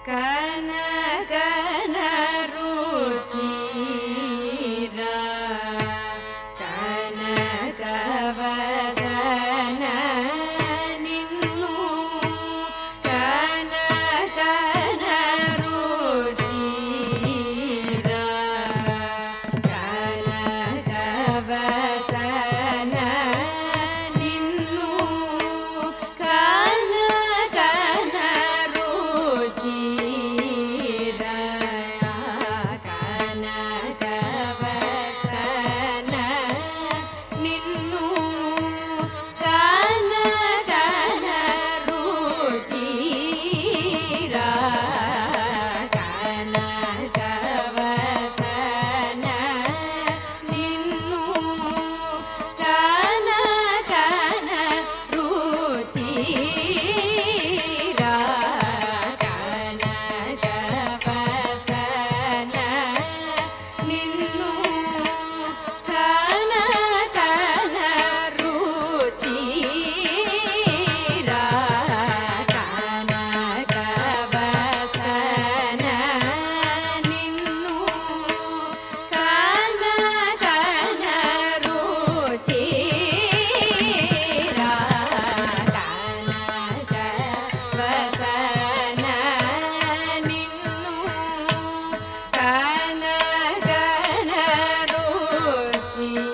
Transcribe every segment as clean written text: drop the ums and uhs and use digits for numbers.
ಕನಕನ ರುಚಿರ ಕನಕವಸನ ನಿನ್ನು ಕನಕನ ರುಚಿರ ಕನಕವಸನ ನಿನ್ನು ಕನಕನ ರುಚಿರ ಕನಕವಸನ ನಿನ್ನು ಕನಕನ ರುಚಿರ ಕನಕವಸನ ನಿನ್ನು ಕನಕನ ರುಚಿರ ಕನಕವಸನ ನಿನ್ನು ಕನಕನ ರುಚಿರ ಕನಕವಸನ ನಿನ್ನು ಕನಕನ ರುಚಿರ ಕನಕವಸನ ನಿನ್ನು ಕನಕನ ರುಚಿರ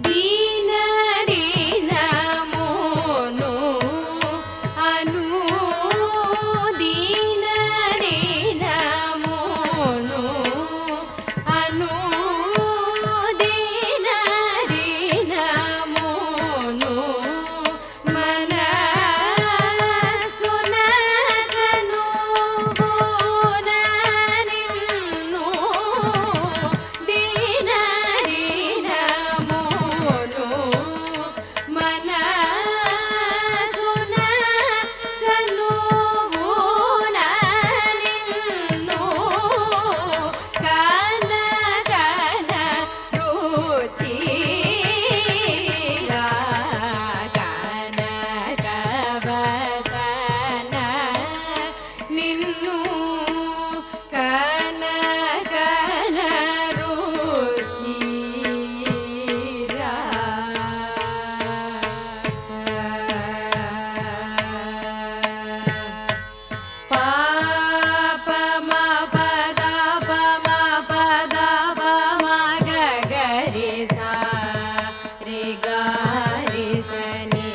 ದೀನ ದೀನ ಮೋನು ಅನು ದೀನ ದೀನ ಮೋನು ಅನು ದೀನ ದೀನ ಮೋನು ಮನಸ್ಸುನ ಜನುಬುನ ನಿನ್ನು ದೀನ ದೀನ ಮೋನು ಮನಸ್ಸುನ ಜನುಬುನ ನಿನ್ನು ಕನಕನ ರುಚಿರ ಕನಕವಸನ ನಿನ್ನು ಕನಕನ ರುಚಿರ ಪಾಪ ಮ ಪದ ಪ ಮ ಪದ ಪ ಮ ಗ ಗರಿ ಸಾ ರೆ ಗ ರಿ ಸ ನಿ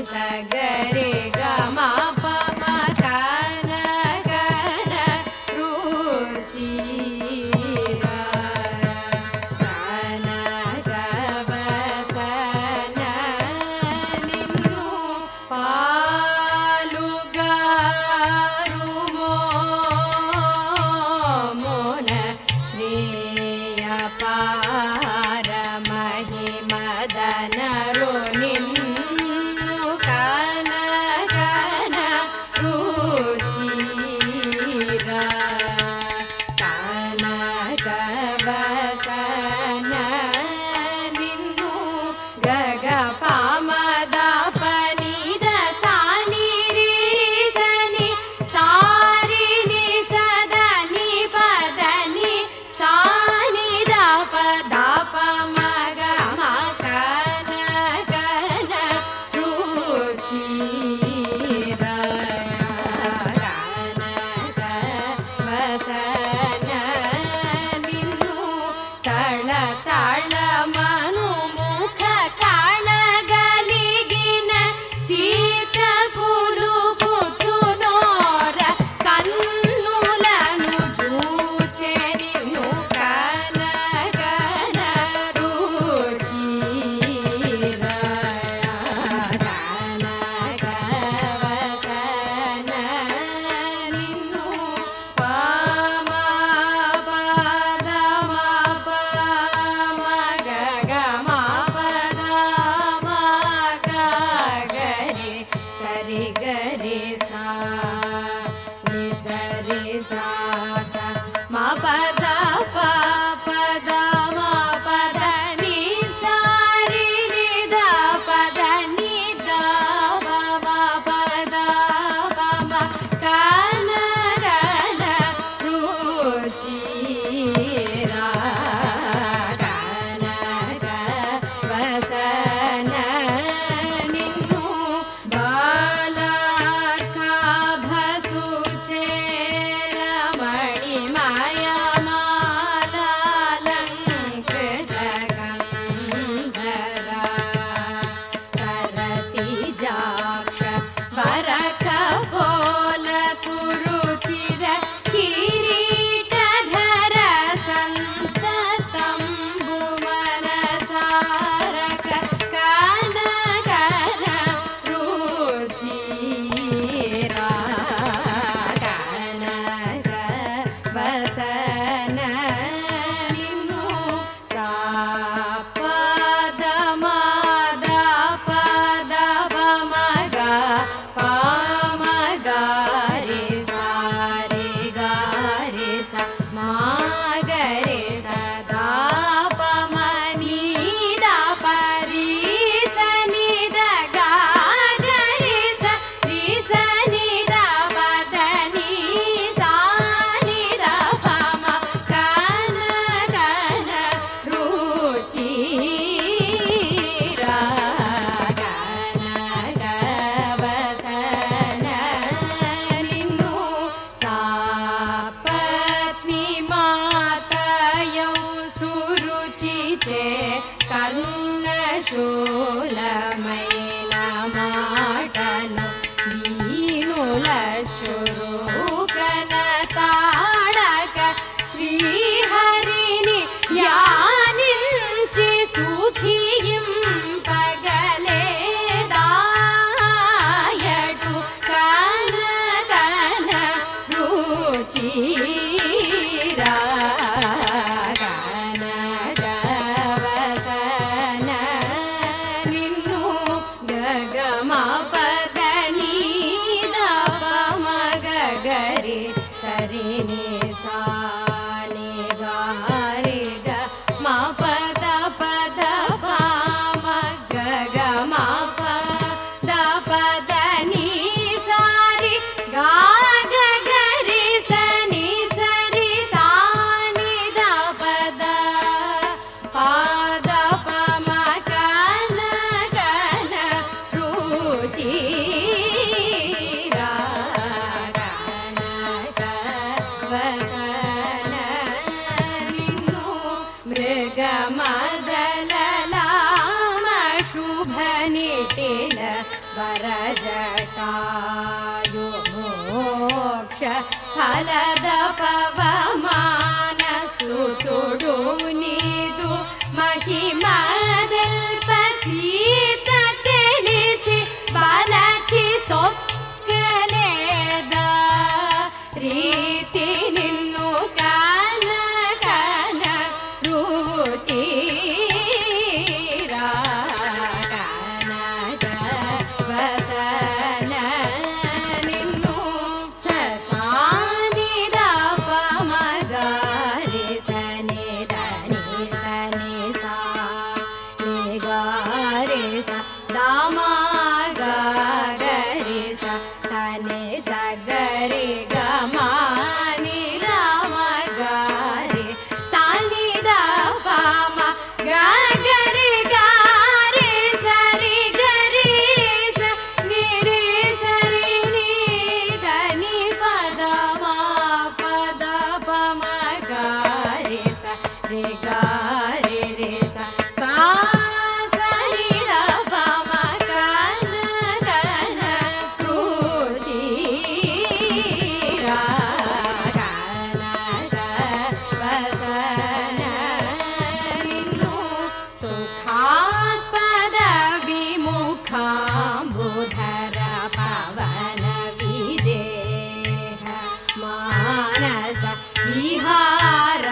ಸ ಗ ರೆ ಗ ಮ ಪ ಮ ಕನಕನ ರುಚಿರ ಕನಕವಸನ ನಿನ್ನು ಪಾಲುಗಾರು ಮೋಮನ ಶ್ರೇಯ ಪಾರ ಮಹಿಮದನರು ನಿನ್ನು ಕನಕನ ರುಚಿರ ಕನಕವಸನ ಪದ ಪ ಪದ ಮ ಪದ ನಿ ಸಾರಿ ನಿ ದ ಪದ ನಿ ದ ಪ ಮ ಪದ ಪ ಮ ಕನ ಗನ ರುಚಿ ರಾ ಗನ ಗ ವಸನ ನಿನ್ನು ಬಾಲಕ ಭಸುಚೆ ರಮಣಿ ಮಾಯ ಮಾಲಾಲಂಕೃತ ಗಂಧರ ಸರಸಿಜಾಕ್ಷ ವರಕ ಬೋಲ ಸುರುಚಿರ ಕಿರೀಟಧರ ಸಂತತಂಬು ಮನಸಾರಕ ಕನಕನ ರುಚಿರ ಕನಕ ವಸನ ನಿನ್ನು ಸಾ ಪದ ಮದ ಪದ ಪಮಗ ಪಾಮಗಾರಿ ಸಾರಿ ಗಾರಿ ಸ ಮಾಗರಿ ಸದಾ ಪಮನಿ ದ ಪರಿ ಸನಿ ದ ಗಾಗರಿ ಸ ರಿ ಸನಿ ದ ಪದ ನಿ ಸಾ ನಿ ದ ಪಮ ಕನ ಗನ ರುಚಿ ರಾ ಗನ ಗ ವಸನ ನಿನ್ನು ಸಾ ಪತ್ನಿ ಮಾತಯೌ ಸುರುಚಿ ಚೆ ಕರ್ಣ ಶೂಲಮೈನ ಮಾಟನು ವೀಣುಲ ಚುರುಕನ ತಾಡಕ ಶ್ರೀಹರಿನಿ ಯಾನಿಂಚಿ ಸುಖಿಯಿಂ ಪಗಲೇದಾಯಟು ಕನ ಕನ ರುಚಿರ ಗನ ಗ ವಸನ ನಿನ್ನು ಗಗಮ ಪದ ನೀ ದ ಪಮ ಗರಿ ಸರಿ ನಿ ಸಾ ನಿ ಗಾರಿ ಗ ಮ ಪದ ಪದ ಪಮ ಗಗಮ ಪದ ಪದ ನೀ ಸಾರಿ ಗಾ ಗರಿ ಸನಿ ಸರಿ ಸಾ ನಿ ದ ಪದ ಪಾದ ಪಮ ಕನ ಗನ ರುಚಿ ರಾ ಗನ ಗ ವಸನ ನಿನ್ನು ಮೃಗ ಮದಲ ಲಾಮ ಶುಭ ನಿಟಿಲ ವರ ಜಟಾಯು ಮೋಕ್ಷ ಫಲದ ಪವಮಾನ ಸುತುಡು ನೀದು ಮಹಿಮದಲ್ಪ ಸೀತ ತಿಳಿಸಿ ಬಲಚಿ ಸೊಕ್ಕಲೇದ ರೀತಿ ನಿನ್ನು ಕನ ಕನ ರುಚಿ ರಾ ಗನ ಗ ವಸನ ನಿನ್ನು ಸ ಸಾ ನಿ ದ ಪಮ ಗಾರಿ ಸನಿ ದ ನಿ ಸನಿ ಸಾ ನಿ ಗಾರಿ ಸ ದ ಮ ಗ ಗರಿ ಸ ಸನಿ ಸ ಗರಿ ಗ ಮ ನಿ ದ ಮ ಗಾರಿ ಸಾ ನಿ ದ ಪಮ ಗ ಗರಿ ಗಾರಿ ಸರಿ ಗರಿ ಸ ನಿ ರಿ ಸರಿ ನಿ ದ ನಿ ಪದ ಮ ಪದ ಪಮ ಗಾರಿ ಸ ರಿ ಗಾರಿ ರಿ ಸ ಸಾ ಸರಿ ದ ಪಮ ಕನ ಗನ ರುಚಿ ರಾ ಗನ ಗ ವಸನ ನಿನ್ನು ಸುಖಾಸ್ಪದ ವಿಮುಖಾಂಬುಧರ ಪವನ ವಿದೇಹ ಮಾನಸ ವಿಹಾರ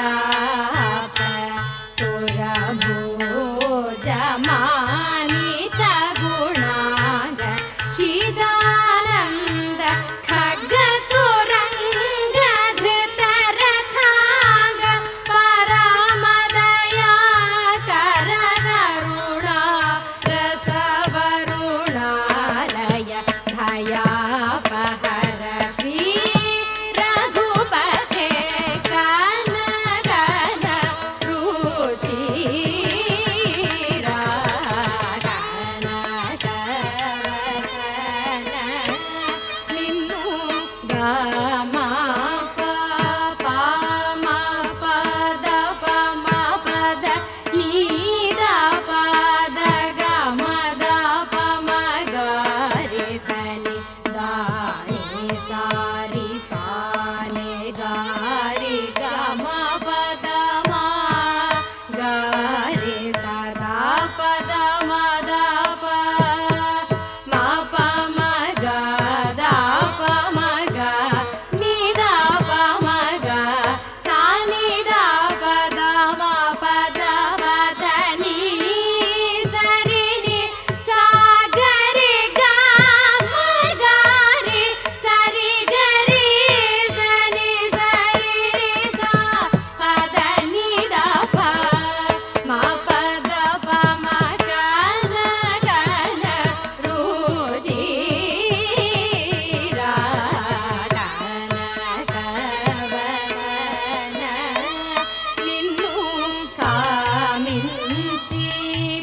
శ్రీ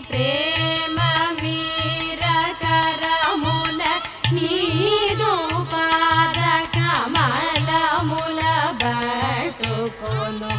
ప్రేమ మీర కరముల నీదు పాద కమలముల పట్టుకొను